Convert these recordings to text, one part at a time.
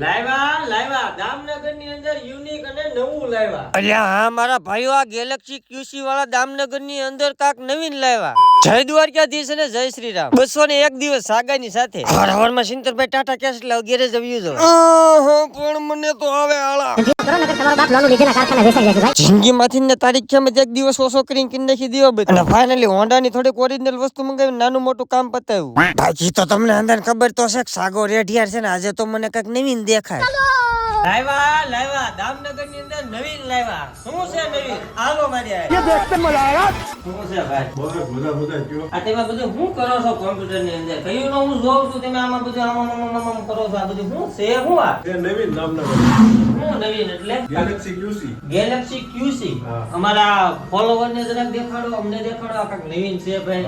લાવ્યા દામનગર ની અંદર યુનિક અને નવું લાવ્યા. અલ્યા હા મારા ભાઈઓ, આ ગેલેક્સી QC વાળા દામનગર ની અંદર કાક નવીન લાવ્યા. જય દ્વારકાધીશ અને જય શ્રી રામ. 201 દિવસ સાગાની સાથે હવારમાં સિંતરભાઈ ટાટા કેસ લાવ ગેરેજ આવ્યું છે. પણ મને તો આવે આળા. જિંદગી માંથી ને તારીખ કેમ એક દિવસ ઓછો કરીને કિન નાખી દીયો બધ. અને ફાઇનલી હોન્ડા ની થોડીક ઓરિજિનલ વસ્તુ મંગાવી નાનું મોટું કામ પતાવ્યું. બાકી તો તમને અંદર ખબર તો છે સાગો રેઢિયાર છે ને, આજે તો મને કઈક નવીન દેખાય. લાવ્યા દામનગર ની અંદર નવીન લાવ્યા. શું છે નવીન? હાલો મારી આ શું છે ભાઈ? આ તમે બધું શું કરો છો કોમ્પ્યુટર ની અંદર? કયું નો હું જોઉં છું તમે આમાં બધું આમ કરો છો. આ બધું શું છે? શું આ એ નવીન દામનગર શું નવીન એટલે? Galaxy QC. Galaxy QC. અમારા ફોલોવર ને જરાક દેખાડો, અમને દેખાડો. આ કાંઈક નવીન છે ભાઈ.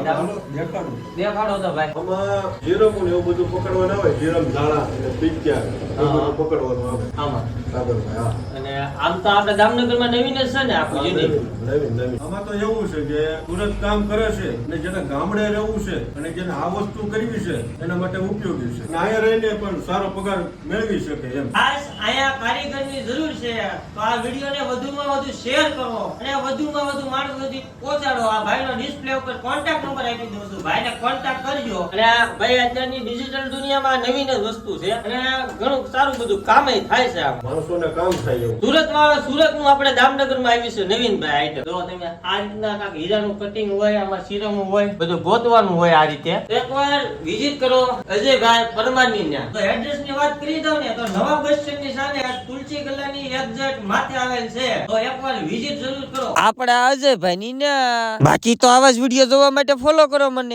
દેખાડો તો ભાઈ. આમાં જીરમ ને એવું બધું પકડવાનું આવે. જીરમ ધાણા અને પિક્ચર એવું બધું પકડવાનું આવે. આમાં સાગરભાઈ, હા. અને આમ તો આપણે દામનગર માં નવીન જ છે ને આપણું યુનિક. નવીન. આમાં તો એવું છે કે સુરત કામ કરે છે અને જેને ગામડે રહેવું છે અને જેને આ વસ્તુ કરવી છે એના માટે ઉપયોગી છે. અને અહીંયા રહીને પણ સારો પગાર મેળવી શકે એમ. ખાસ અહીંયા કારીગરની જરૂર છે. તો આ વિડીયોને વધુમાં વધુ શેર કરો અને વધુમાં વધુ માણસો સુધી પહોંચાડો. આ ભાઈનો ડિસ્પ્લે ઉપર કોન્ટેક્ટ નંબર આપી દઉં છું. ભાઈને કોન્ટેક્ટ કરજો. અને આ ભાઈ અત્યારની ડિજિટલ દુનિયામાં નવીન જ વસ્તુ છે અને ઘણું સારું બધું કામે થાય છે. આ માણસોને કામ થાય એવું. સુરત નું આપણે દામનગર માં આવી છે નવીન ભાઈ આઈટમ. જો તમે આ રીતના કાંઈક હીરાનું કટિંગ હોય, આમાં સિરમ હોય, બધું ગોતવાનું હોય આ રીતે. એકવાર વિઝિટ કરો અજયભાઈ પરમાર ની ત્યાં. તો એડ્રેસ ની વાત કરી દઉં ને તો નવા બસ સ્ટેન્ડ ની સામે તુલસી ગલ્લાની એક્ઝેક્ટ માથે આવેલ છે. તો એકવાર વિઝિટ જરૂર કરો આપડા અજયભાઈ ની ના. બાકી તો આવા જ વિડીયો જોવા માટે ફોલો કરો મને.